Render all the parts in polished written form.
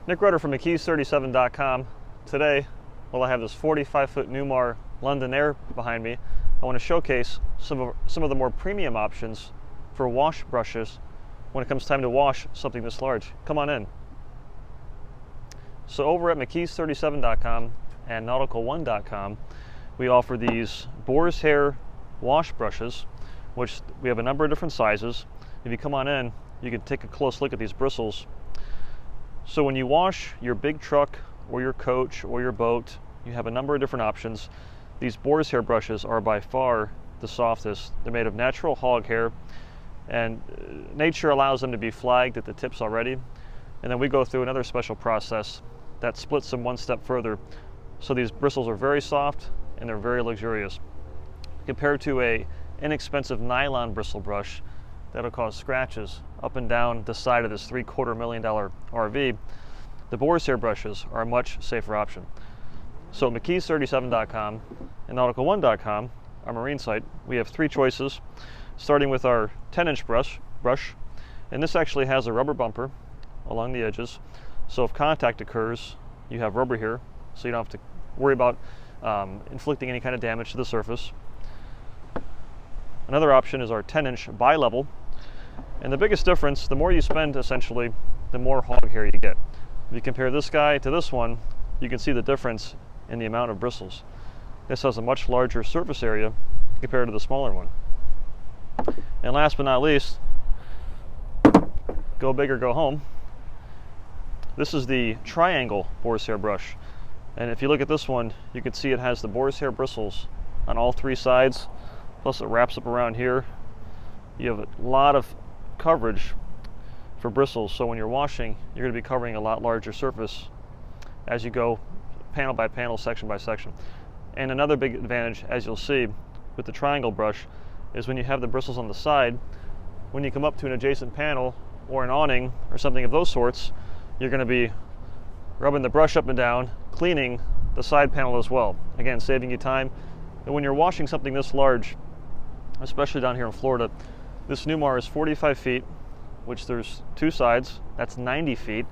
Nick Rudder from McKee's37.com. Today, while I have this 45-foot Newmar London Air behind me, I want to showcase some of the more premium options for wash brushes when it comes time to wash something this large. Come on in. So over at McKee's37.com and NauticalOne.com, we offer these Boar's hair wash brushes, which we have a number of different sizes. If you come on in, you can take a close look at these bristles. So when you wash your big truck or your coach or your boat, you have a number of different options. These Boar's hair brushes are by far the softest. They're made of natural hog hair, and nature allows them to be flagged at the tips already. And then we go through another special process that splits them one step further. So these bristles are very soft and they're very luxurious. Compared to a inexpensive nylon bristle brush that'll cause scratches up and down the side of this $750,000 RV, the Boar's hair brushes are a much safer option. So at McKee's37.com and NauticalOne.com, our marine site, we have three choices, starting with our 10-inch brush, and this actually has a rubber bumper along the edges, so if contact occurs, you have rubber here, so you don't have to worry about inflicting any kind of damage to the surface. Another option is our 10-inch bi-level, and the biggest difference, the more you spend essentially, the more hog hair you get. If you compare this guy to this one, you can see the difference in the amount of bristles. This has a much larger surface area compared to the smaller one. And last but not least, go big or go home, this is the triangle Boar's hair brush. And if you look at this one, you can see it has the Boar's hair bristles on all three sides, plus it wraps up around here. You have a lot of coverage for bristles, so when you're washing, you're going to be covering a lot larger surface as you go panel by panel, section by section. And another big advantage, as you'll see with the triangle brush, is when you have the bristles on the side, when you come up to an adjacent panel or an awning or something of those sorts, you're going to be rubbing the brush up and down, cleaning the side panel as well. Again, saving you time. And when you're washing something this large, especially down here in Florida, this Newmar is 45 feet, which there's two sides, that's 90 feet.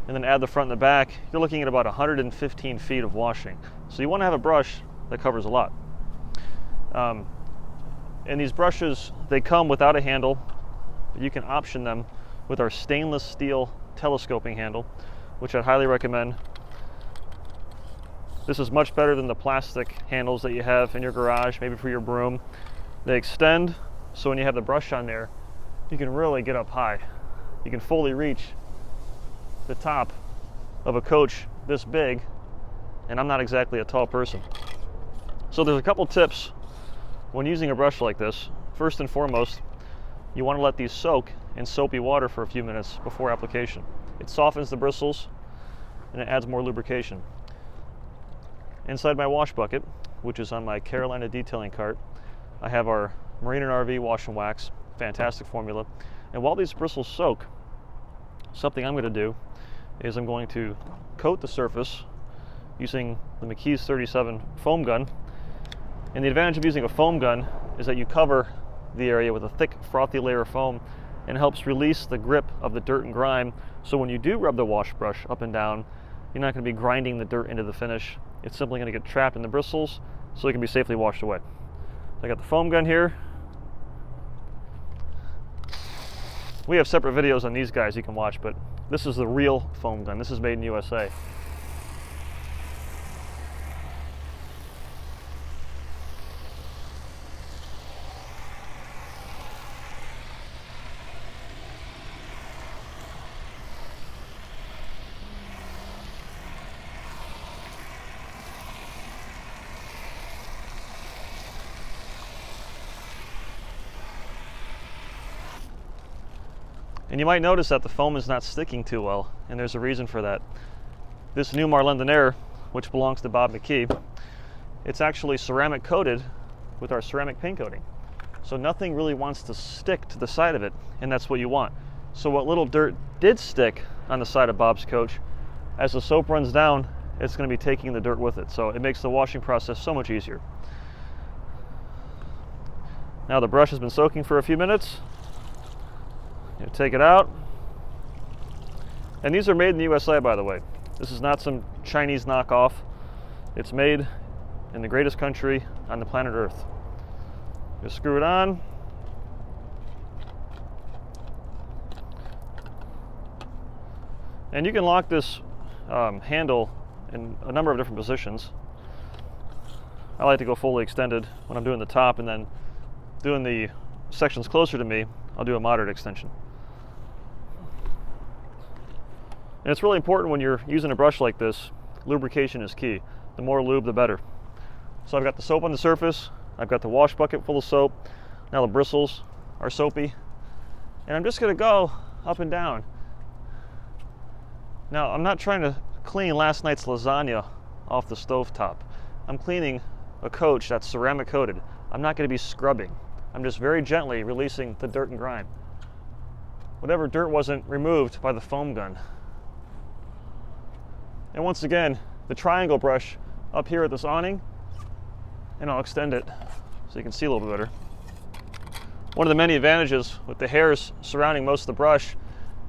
And then add the front and the back, you're looking at about 115 feet of washing. So you want to have a brush that covers a lot. And these brushes, they come without a handle, but you can option them with our stainless steel telescoping handle, which I'd highly recommend. This is much better than the plastic handles that you have in your garage, maybe for your broom. They extend, so when you have the brush on there, you can really get up high. You can fully reach the top of a coach this big, and I'm not exactly a tall person. So there's a couple tips when using a brush like this. First and foremost, you want to let these soak in soapy water for a few minutes before application. It softens the bristles and it adds more lubrication. Inside my wash bucket, which is on my Carolina detailing cart, I have our Marine and RV Wash and Wax, fantastic formula. And while these bristles soak, something I'm going to do is I'm going to coat the surface using the McKee's 37 foam gun. And the advantage of using a foam gun is that you cover the area with a thick, frothy layer of foam, and it helps release the grip of the dirt and grime. So when you do rub the wash brush up and down, you're not going to be grinding the dirt into the finish. It's simply going to get trapped in the bristles so it can be safely washed away. I got the foam gun here. We have separate videos on these guys you can watch, but this is the real foam gun. This is made in USA. And you might notice that the foam is not sticking too well, and there's a reason for that. This Newmar London Air, which belongs to Bob McKee, it's actually ceramic coated with our ceramic paint coating. So nothing really wants to stick to the side of it, and that's what you want. So what little dirt did stick on the side of Bob's coach, as the soap runs down, it's going to be taking the dirt with it. So it makes the washing process so much easier. Now the brush has been soaking for a few minutes. You take it out, And these are made in the USA, by the way. This is not some Chinese knockoff. It's made in the greatest country on the planet Earth. Just screw it on. And you can lock this handle in a number of different positions. I like to go fully extended when I'm doing the top, and then doing the sections closer to me, I'll do a moderate extension. And it's really important when you're using a brush like this, lubrication is key. The more lube, the better. So I've got the soap on the surface, I've got the wash bucket full of soap, now the bristles are soapy, and I'm just gonna go up and down. Now, I'm not trying to clean last night's lasagna off the stovetop. I'm cleaning a coach that's ceramic coated. I'm not gonna be scrubbing. I'm just very gently releasing the dirt and grime. Whatever dirt wasn't removed by the foam gun. And once again, the triangle brush up here at this awning, and I'll extend it so you can see a little bit better. One of the many advantages with the hairs surrounding most of the brush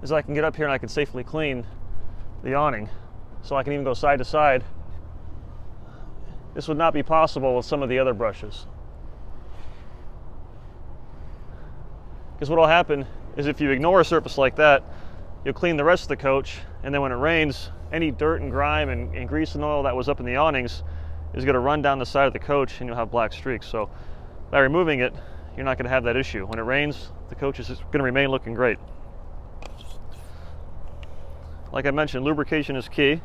is I can get up here and I can safely clean the awning. So I can even go side to side. This would not be possible with some of the other brushes. Because what will happen is if you ignore a surface like that, you'll clean the rest of the coach, and then when it rains, any dirt and grime and grease and oil that was up in the awnings is going to run down the side of the coach, and you'll have black streaks. So by removing it, you're not going to have that issue. When it rains, the coach is going to remain looking great. Like I mentioned, lubrication is key.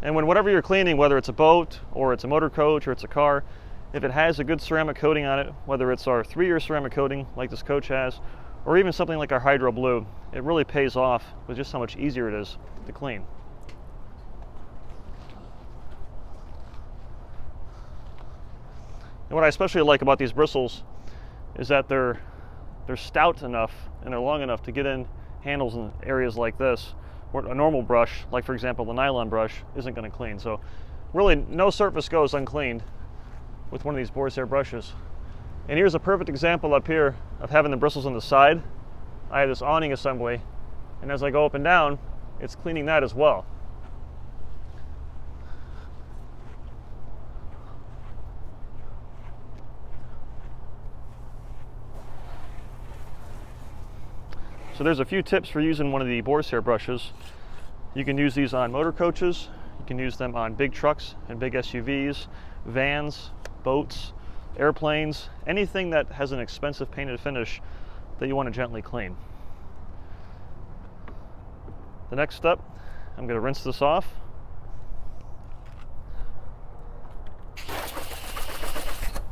And when whatever you're cleaning, whether it's a boat or it's a motor coach or it's a car, if it has a good ceramic coating on it, whether it's our 3-year ceramic coating like this coach has, or even something like our Hydro Blue, it really pays off with just how much easier it is to clean. And what I especially like about these bristles is that they're stout enough and they're long enough to get in handles in areas like this, where a normal brush, like for example the nylon brush, isn't going to clean. So really no surface goes uncleaned with one of these Boar's hair brushes. And here's a perfect example up here of having the bristles on the side. I have this awning assembly, and as I go up and down, it's cleaning that as well. So there's a few tips for using one of the Boar's hair brushes. You can use these on motor coaches, you can use them on big trucks and big SUVs, vans, boats, airplanes, anything that has an expensive painted finish that you want to gently clean. The next step, I'm going to rinse this off.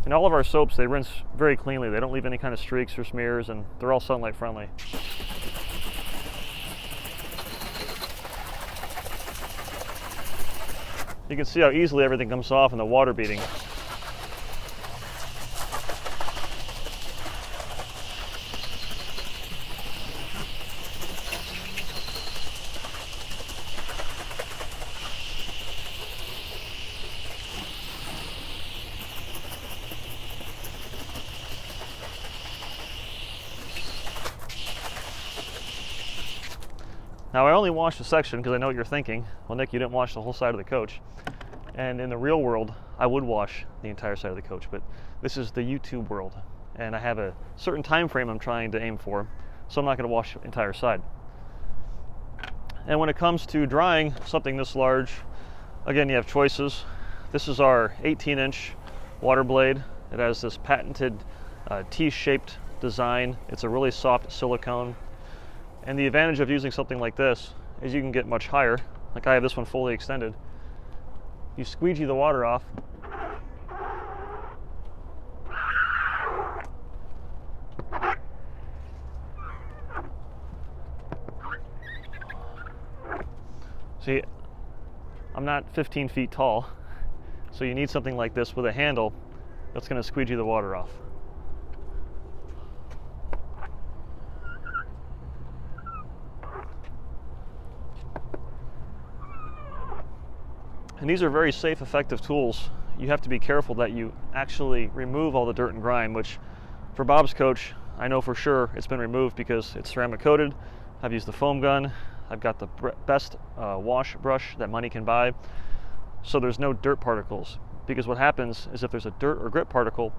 And all of our soaps, they rinse very cleanly. They don't leave any kind of streaks or smears, and they're all sunlight friendly. You can see how easily everything comes off in the water beating. Now I only washed a section because I know what you're thinking. Well, Nick, you didn't wash the whole side of the coach. And in the real world, I would wash the entire side of the coach, but this is the YouTube world, and I have a certain time frame I'm trying to aim for, so I'm not going to wash the entire side. And when it comes to drying something this large, again, you have choices. This is our 18-inch water blade. It has this patented T-shaped design. It's a really soft silicone. And the advantage of using something like this is you can get much higher. Like I have this one fully extended. You squeegee the water off. See, I'm not 15 feet tall, so you need something like this with a handle that's going to squeegee the water off. And these are very safe, effective tools. You have to be careful that you actually remove all the dirt and grime, which for Bob's coach, I know for sure it's been removed because it's ceramic coated. I've used the foam gun. I've got the best wash brush that money can buy. So there's no dirt particles, because what happens is if there's a dirt or grit particle,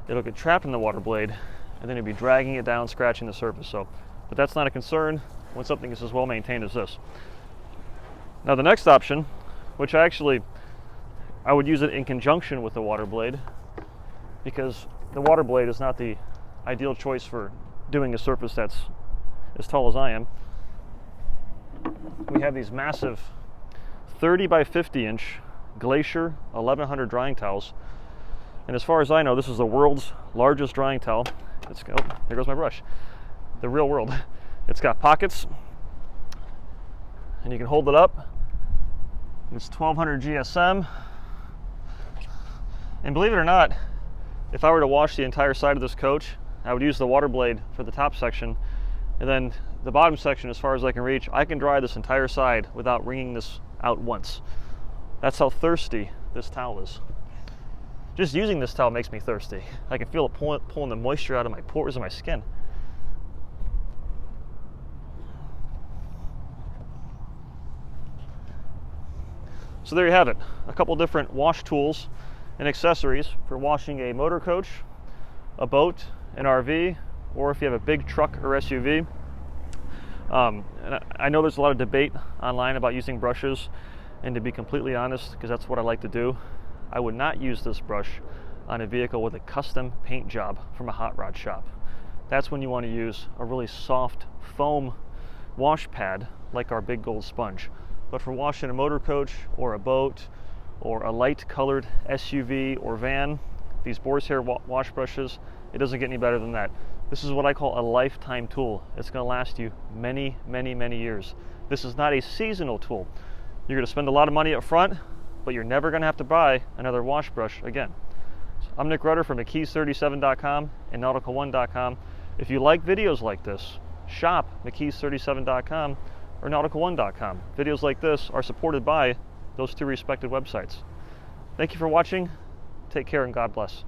it'll get trapped in the water blade and then you'll be dragging it down, scratching the surface. But that's not a concern when something is as well maintained as this. Now the next option, which I would use it in conjunction with the water blade, because the water blade is not the ideal choice for doing a surface that's as tall as I am. We have these massive 30 by 50 inch Glacier 1100 drying towels. And as far as I know, this is the world's largest drying towel. Let's go. There goes my brush. The real world. It's got pockets, and you can hold it up. It's 1200 GSM. And believe it or not, if I were to wash the entire side of this coach, I would use the water blade for the top section, and then the bottom section, as far as I can reach, I can dry this entire side without wringing this out once. That's how thirsty this towel is. Just using this towel makes me thirsty. I can feel it pulling the moisture out of my pores and my skin. So there you have it. A couple different wash tools and accessories for washing a motor coach, a boat, an RV, or if you have a big truck or SUV. And I know there's a lot of debate online about using brushes, and to be completely honest, because that's what I like to do, I would not use this brush on a vehicle with a custom paint job from a hot rod shop. That's when you want to use a really soft foam wash pad like our Big Gold Sponge. But for washing a motor coach or a boat or a light colored SUV or van, these Boar's Hair wash brushes, it doesn't get any better than that. This is what I call a lifetime tool. It's going to last you many, many, many years. This is not a seasonal tool. You're going to spend a lot of money up front, but you're never going to have to buy another wash brush again. So I'm Nick Rudder from McKee's37.com and Nautical1.com. If you like videos like this, shop McKee's37.com or Nautical1.com. Videos like this are supported by those two respected websites. Thank you for watching. Take care and God bless.